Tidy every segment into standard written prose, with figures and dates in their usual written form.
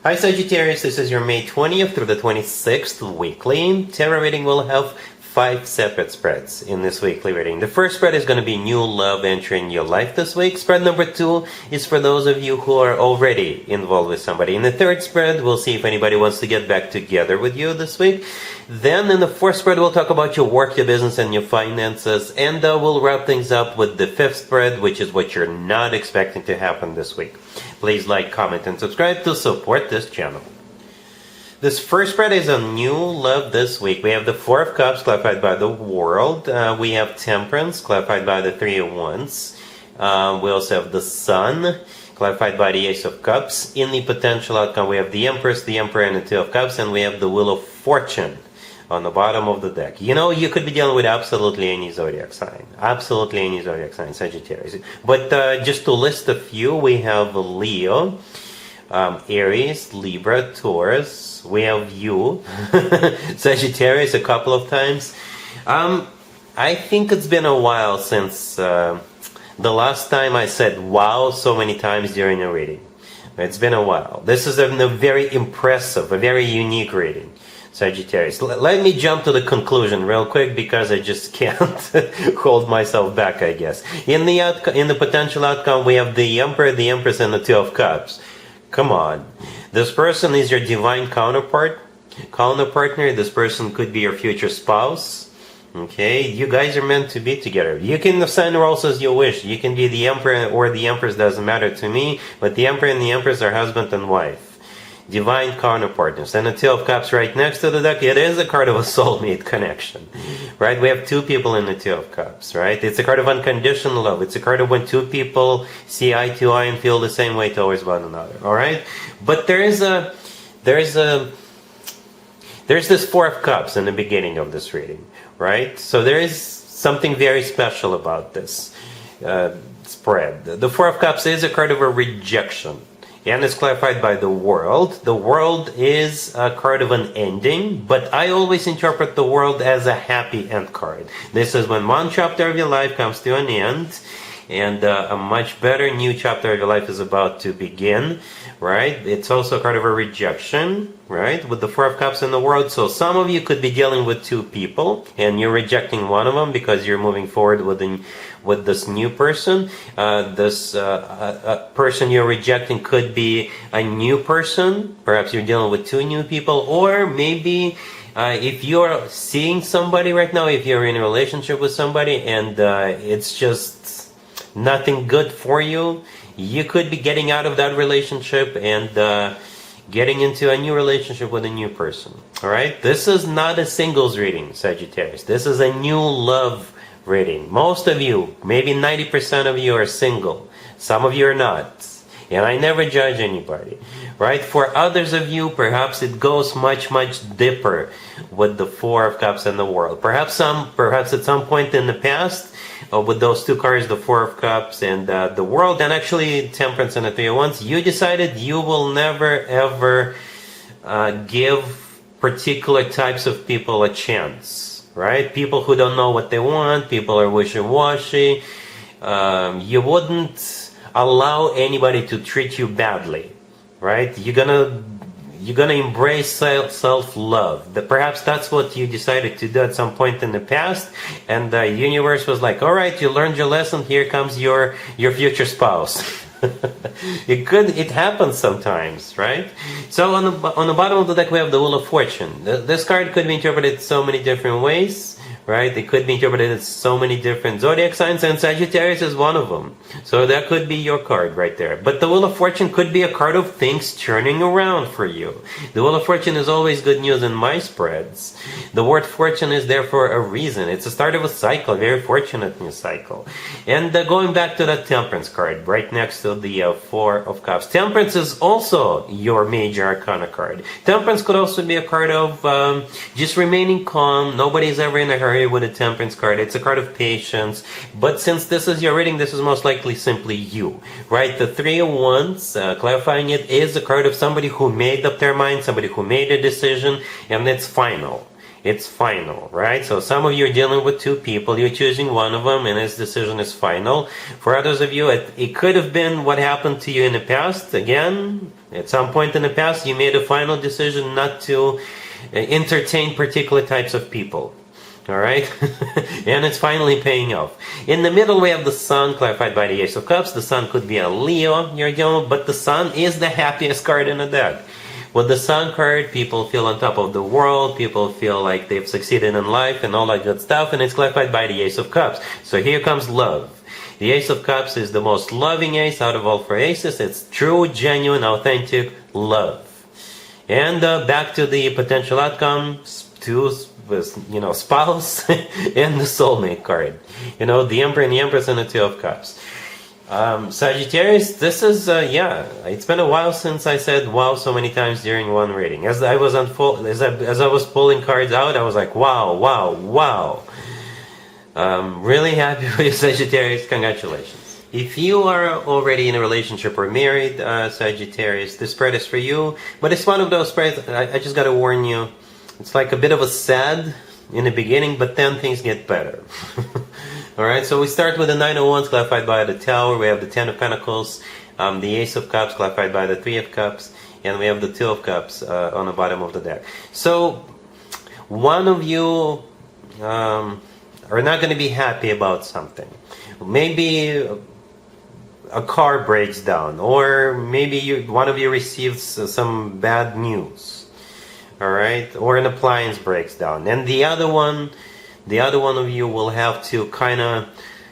Hi Sagittarius, this is your May 20th through the 26th weekly. Tarot reading will have 5 separate spreads in this weekly reading. The first spread is going to be new love entering your life this week. Spread number 2 is for those of you who are already involved with somebody. In the third spread, we'll see if anybody wants to get back together with you this week. Then in the fourth spread, we'll talk about your work, your business, and your finances. And we'll wrap things up with the fifth spread, which is what you're not expecting to happen this week. Please like, comment, and subscribe to support this channel. This first spread is a new love this week. We have the Four of Cups clarified by the World. We have Temperance clarified by the Three of Wands. We also have the Sun clarified by the Ace of Cups. In the potential outcome, we have the Empress, the Emperor, and the Two of Cups. And we have the Wheel of Fortune on the bottom of the deck. You know, you could be dealing with absolutely any zodiac sign. Absolutely any zodiac sign, Sagittarius. But just to list a few, we have Leo, Aries, Libra, Taurus. We have you, Sagittarius, a couple of times. I think it's been a while since the last time I said wow so many times during a reading. It's been a while. This is a very impressive, a very unique reading, Sagittarius. Let me jump to the conclusion real quick because I just can't hold myself back, I guess. In the potential outcome, we have the Emperor, the Empress, and the Two of Cups. Come on. This person is your divine counterpart, counterpartner. This person could be your future spouse. Okay, you guys are meant to be together. You can assign roles as you wish. You can be the Emperor or the Empress, doesn't matter to me. But the Emperor and the Empress are husband and wife. Divine counterpartners. And the Two of Cups right next to the deck, it is a card of a soulmate connection, right? We have two people in the Two of Cups, right? It's a card of unconditional love. It's a card of when two people see eye to eye and feel the same way towards one another, all right? But there's this Four of Cups in the beginning of this reading, right? So there is something very special about this spread. The Four of Cups is a card of a rejection. And it's clarified by the World. The World is a card of an ending, but I always interpret the World as a happy end card. This is when one chapter of your life comes to an end, and a much better new chapter of your life is about to begin, right? It's also a card of a rejection, right? With the Four of Cups in the World. So some of you could be dealing with two people, and you're rejecting one of them because you're moving forward with this new person. This person you're rejecting could be a new person. Perhaps you're dealing with two new people, or maybe if you're seeing somebody right now, if you're in a relationship with somebody and it's just nothing good for you, you could be getting out of that relationship and getting into a new relationship with a new person. All right, this is not a singles reading, Sagittarius. This is a new love reading. Most of you, maybe 90% of you, are single. Some of you are not. And I never judge anybody, right? For others of you, perhaps it goes much, much deeper with the Four of Cups and the World. Perhaps at some point in the past, with those two cards, the Four of Cups and the World, and actually Temperance and the Three of Wands, you decided you will never, ever give particular types of people a chance, right? People who don't know what they want, people are wishy-washy. You wouldn't allow anybody to treat you badly, right? You're gonna embrace self-love. Perhaps that's what you decided to do at some point in the past, and the universe was like, all right, you learned your lesson, here comes your future spouse. It happens sometimes, right? So on the bottom of the deck we have the Wheel of Fortune. This card could be interpreted so many different ways, right? It could be interpreted as so many different zodiac signs, and Sagittarius is one of them. So that could be your card right there. But the Wheel of Fortune could be a card of things turning around for you. The Wheel of Fortune is always good news in my spreads. The word fortune is there for a reason. It's the start of a cycle, a very fortunate new cycle. And going back to that Temperance card right next to the Four of Cups. Temperance is also your major arcana card. Temperance could also be a card of just remaining calm. Nobody's ever in a hurry with a Temperance card. It's a card of patience. But since this is your reading, this is most likely simply you, right? The Three of Wands, clarifying it, is a card of somebody who made up their mind, somebody who made a decision, and it's final. it's final, right? So some of you are dealing with two people, you're choosing one of them, and his decision is final. For others of you, it could have been what happened to you in the past. Again, at some point in the past, you made a final decision not to entertain particular types of people. All right, and it's finally paying off. In the middle, we have the Sun, clarified by the Ace of Cups. The Sun could be a Leo you're dealing with, but the Sun is the happiest card in the deck. With the Sun card, people feel on top of the world, people feel like they've succeeded in life and all that good stuff, and it's clarified by the Ace of Cups. So here comes love. The Ace of Cups is the most loving ace out of all four aces. It's true, genuine, authentic love. And back to the potential outcome, two, spouse and the soulmate card. The Emperor and the Empress and the Two of Cups. Sagittarius, this is, it's been a while since I said wow so many times during one reading. As I was as I was pulling cards out, I was like, wow, wow, wow. Really happy with you, Sagittarius. Congratulations. If you are already in a relationship or married, Sagittarius, this spread is for you. But it's one of those spreads, I just got to warn you, it's like a bit of a sad in the beginning, but then things get better. Alright, so we start with the Nine of Wands, clarified by the Tower. We have the Ten of Pentacles, the Ace of Cups, clarified by the Three of Cups, and we have the Two of Cups on the bottom of the deck. So, one of you are not going to be happy about something. Maybe a car breaks down, or maybe one of you receives some bad news. Alright, or an appliance breaks down, and the other one of you will have to kind of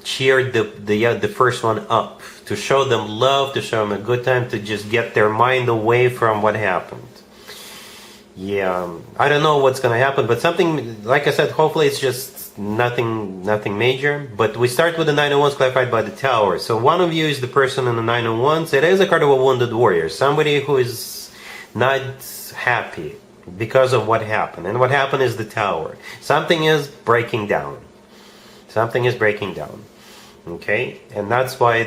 cheer the first one up, to show them love, to show them a good time, to just get their mind away from what happened. Yeah, I don't know what's going to happen, but something, like I said, hopefully it's just nothing major. But we start with the Nine of Wands, clarified by the Tower. So one of you is the person in the Nine of Wands. It is a card of a wounded warrior, somebody who is not happy because of what happened. And what happened is the Tower. Something is breaking down. Something is breaking down. Okay? And that's why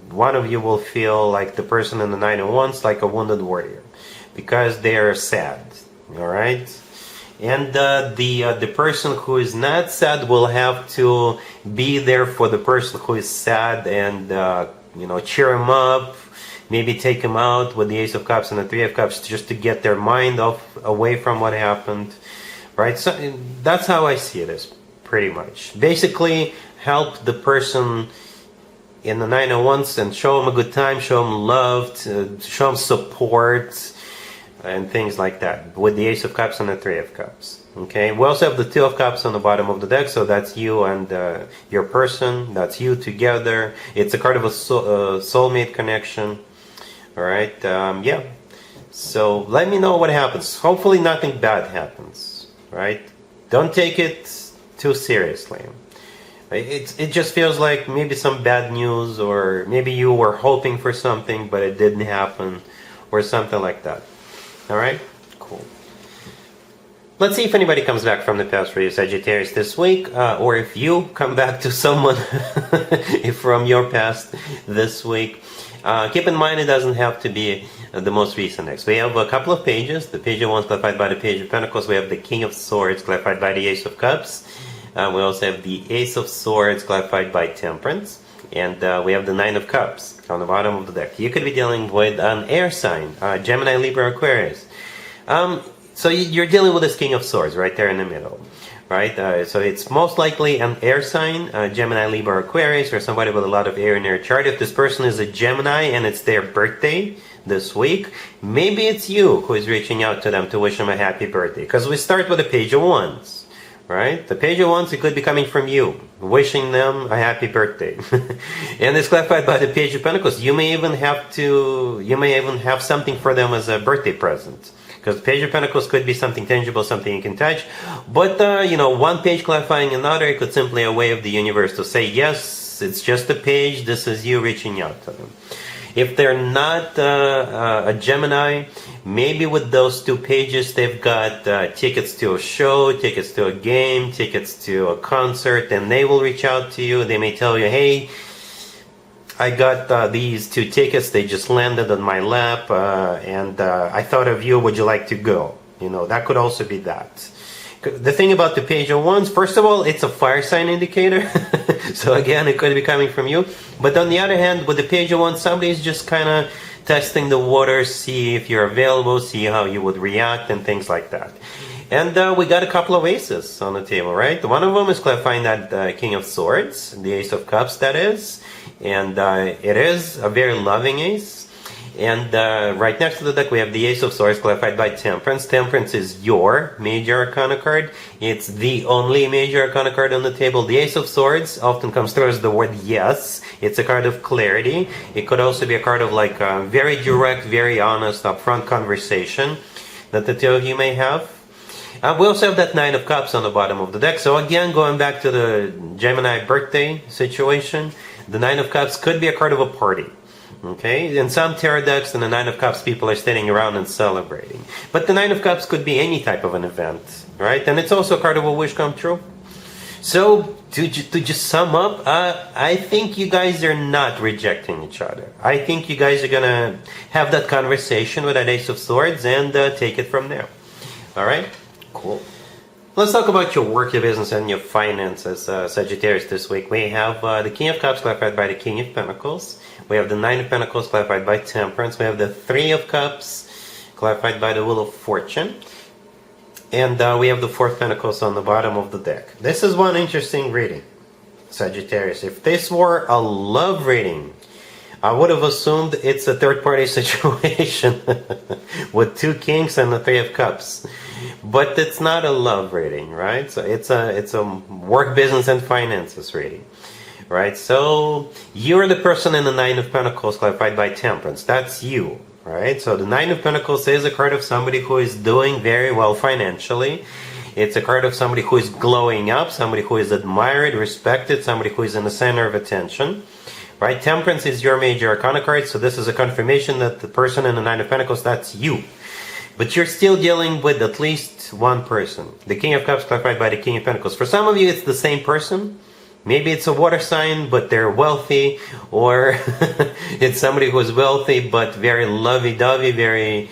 one of you will feel like the person in the Nine of Wands, like a wounded warrior, because they are sad. Alright? And the person who is not sad will have to be there for the person who is sad and cheer him up. Maybe take him out with the Ace of Cups and the Three of Cups, just to get their mind away from what happened, right? So that's how I see it, as pretty much. Basically, help the person in the Nine of Wands and show him a good time, show him love, show him support, and things like that, with the Ace of Cups and the Three of Cups. Okay, we also have the Two of Cups on the bottom of the deck, so that's you and your person, that's you together. It's a card of a soulmate connection. Alright, yeah. So let me know what happens. Hopefully nothing bad happens, right? Don't take it too seriously. It just feels like maybe some bad news, or maybe you were hoping for something but it didn't happen, or something like that. Alright? Cool. Let's see if anybody comes back from the past for you, Sagittarius, this week, or if you come back to someone from your past this week. Keep in mind, it doesn't have to be the most recent ex. We have a couple of pages. The Page of Wands, clarified by the Page of Pentacles. We have the King of Swords, clarified by the Ace of Cups. We also have the Ace of Swords, clarified by Temperance. And we have the Nine of Cups on the bottom of the deck. You could be dealing with an air sign, Gemini, Libra, Aquarius. So you're dealing with this King of Swords right there in the middle. Right? So it's most likely an air sign, Gemini, Libra, Aquarius, or somebody with a lot of air in their chart. If this person is a Gemini and it's their birthday this week, maybe it's you who is reaching out to them to wish them a happy birthday. Because we start with the Page of Wands, right? The Page of Wands, it could be coming from you, wishing them a happy birthday. And it's clarified by the Page of Pentacles. You may even have something for them as a birthday present. Because the Page of Pentacles could be something tangible, something you can touch. But, one page clarifying another, it could simply a way of the universe to say, yes, it's just a page, this is you reaching out to them. If they're not a Gemini, maybe with those two pages, they've got tickets to a show, tickets to a game, tickets to a concert, and they will reach out to you. They may tell you, hey, I got these two tickets, they just landed on my lap, and I thought of you, would you like to go? That could also be that. The thing about the Page of Wands, first of all, it's a fire sign indicator. So again, it could be coming from you. But on the other hand, with the Page of Wands, somebody's just kind of testing the waters, see if you're available, see how you would react and things like that. And we got a couple of aces on the table, right? One of them is clarifying that King of Swords, the Ace of Cups, that is. And it is a very loving ace. And right next to the deck, we have the Ace of Swords, clarified by Temperance. Temperance is your major arcana card. It's the only major arcana card on the table. The Ace of Swords often comes through as the word yes. It's a card of clarity. It could also be a card of like very direct, very honest, upfront conversation that the two of you may have. We also have that Nine of Cups on the bottom of the deck. So again, going back to the Gemini birthday situation, the Nine of Cups could be a card of a party. Okay, in some tarot decks, in the Nine of Cups, people are standing around and celebrating. But the Nine of Cups could be any type of an event, right? And it's also a card of a wish come true. So, to just sum up, I think you guys are not rejecting each other. I think you guys are going to have that conversation with that Ace of Swords and take it from there. All right? Cool. Let's talk about your work, your business, and your finances, Sagittarius, this week. We have the King of Cups clarified by the King of Pentacles. We have the Nine of Pentacles clarified by Temperance. We have the Three of Cups clarified by the Wheel of Fortune. And we have the Four of Pentacles on the bottom of the deck. This is one interesting reading, Sagittarius. If this were a love reading, I would have assumed it's a third-party situation with two kings and the Three of Cups. But it's not a love reading, right? So it's a work, business, and finances reading, right? So you're the person in the Nine of Pentacles clarified by Temperance. That's you, right? So the Nine of Pentacles is a card of somebody who is doing very well financially. It's a card of somebody who is glowing up, somebody who is admired, respected, somebody who is in the center of attention. Right? Temperance is your major arcana card, so this is a confirmation that the person in the Nine of Pentacles, that's you. But you're still dealing with at least one person. The King of Cups clarified by the King of Pentacles. For some of you, it's the same person. Maybe it's a water sign, but they're wealthy. Or it's somebody who is wealthy, but very lovey-dovey, very,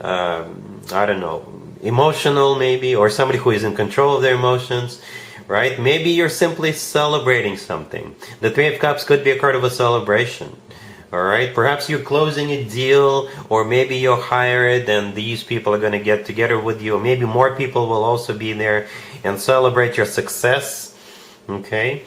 I don't know, emotional maybe. Or somebody who is in control of their emotions. Right? Maybe you're simply celebrating something. The Three of Cups could be a card of a celebration. Alright? Perhaps you're closing a deal, or maybe you're hired and these people are going to get together with you. Or maybe more people will also be there and celebrate your success. Okay?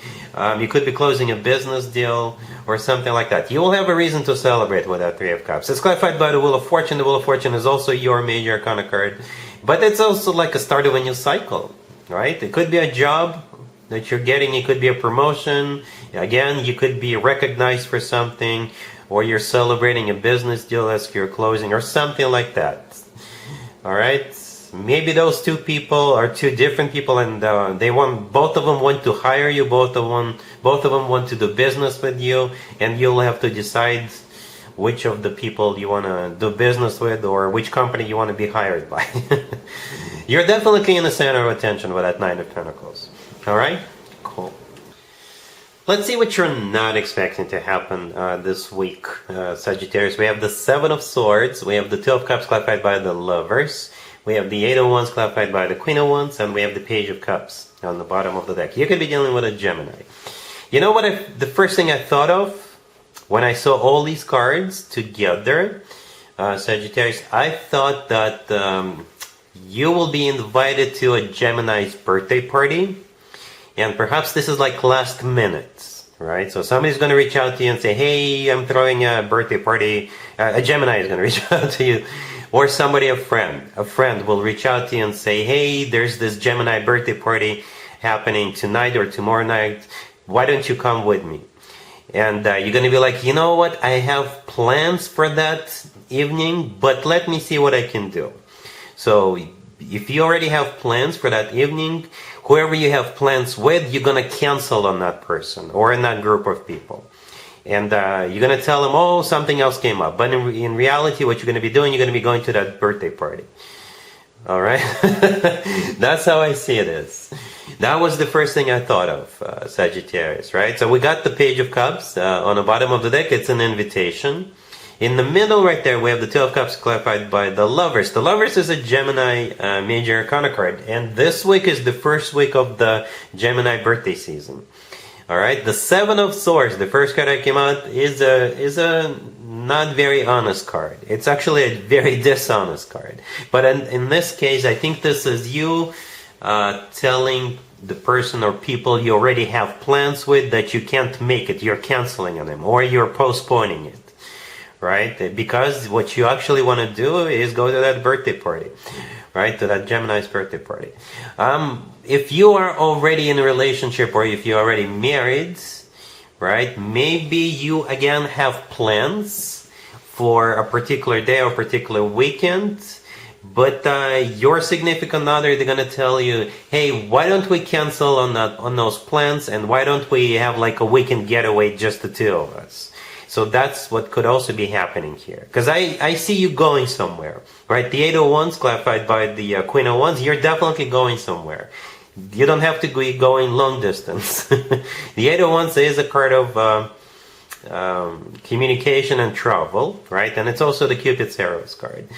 You could be closing a business deal or something like that. You will have a reason to celebrate with that Three of Cups. It's clarified by the Wheel of Fortune. The Wheel of Fortune is also your major arcana card. But it's also like a start of a new cycle. Right? It could be a job that you're getting. It could be a promotion. Again, you could be recognized for something, or you're celebrating a business deal as you're closing, or something like that. All right? Maybe those two people are two different people, and both of them want to hire you. Both of them want to do business with you, and you'll have to decide which of the people you want to do business with, or which company you want to be hired by. You're definitely in the center of attention with that Nine of Pentacles. Alright? Cool. Let's see what you're not expecting to happen this week, Sagittarius. We have the Seven of Swords. We have the Two of Cups clarified by the Lovers. We have the Eight of Wands clarified by the Queen of Wands. And we have the Page of Cups on the bottom of the deck. You could be dealing with a Gemini. You know what? The first thing I thought of when I saw all these cards together, Sagittarius, I thought that you will be invited to a Gemini's birthday party, and perhaps this is like last minute, right? So somebody's going to reach out to you and say, hey, I'm throwing a birthday party. A Gemini is going to reach out to you, or somebody, a friend will reach out to you and say, hey, there's this Gemini birthday party happening tonight or tomorrow night. Why don't you come with me? And you're going to be like, you know what? I have plans for that evening, but let me see what I can do. So if you already have plans for that evening, whoever you have plans with, you're going to cancel on that person or in that group of people. And you're going to tell them, oh, something else came up. But in reality, what you're going to be doing, you're going to be going to that birthday party. All right? That's how I see it is. That was the first thing I thought of, Sagittarius, right? So we got the Page of Cups on the bottom of the deck. It's an invitation. In the middle right there, we have the Two of Cups clarified by the Lovers. The Lovers is a Gemini major arcana card, and this week is the first week of the Gemini birthday season. All right, the Seven of Swords, the first card that came out, is a not very honest card. It's actually a very dishonest card. But in this case, I think this is you telling the person or people you already have plans with that you can't make it. You're canceling on them, or you're postponing it. Right? Because what you actually want to do is go to that birthday party, right? To that Gemini's birthday party. If you are already in a relationship, or if you're already married, right? Maybe you again have plans for a particular day or particular weekend, but your significant other, they're gonna tell you, hey, why don't we cancel on those plans, and why don't we have like a weekend getaway, just the two of us? So that's what could also be happening here. Because I see you going somewhere, right? The Eight of Wands clarified by the Queen of Wands, you're definitely going somewhere. You don't have to be going long distance. The Eight of Wands is a card of communication and travel, right? And it's also the Cupid's Arrows card.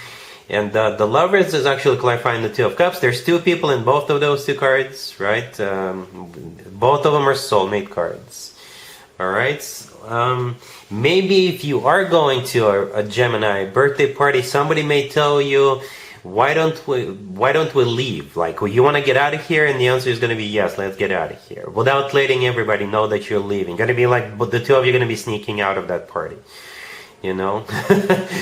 And the Lovers is actually clarifying the Two of Cups. There's two people in both of those two cards, right? Both of them are soulmate cards. All right? Maybe if you are going to a Gemini birthday party, somebody may tell you, why don't we leave? Like, you want to get out of here? And the answer is going to be yes, let's get out of here, without letting everybody know that you're leaving. Going to be like, but the two of you are going to be sneaking out of that party. You know?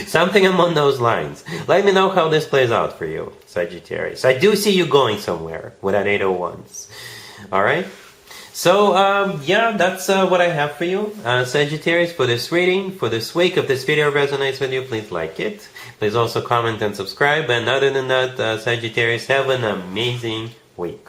Something along those lines. Let me know how this plays out for you, Sagittarius. I do see you going somewhere with that 8 of Wands. All right? So, yeah, that's what I have for you, Sagittarius, for this reading, for this week. If this video resonates with you, please like it. Please also comment and subscribe. And other than that, Sagittarius, have an amazing week.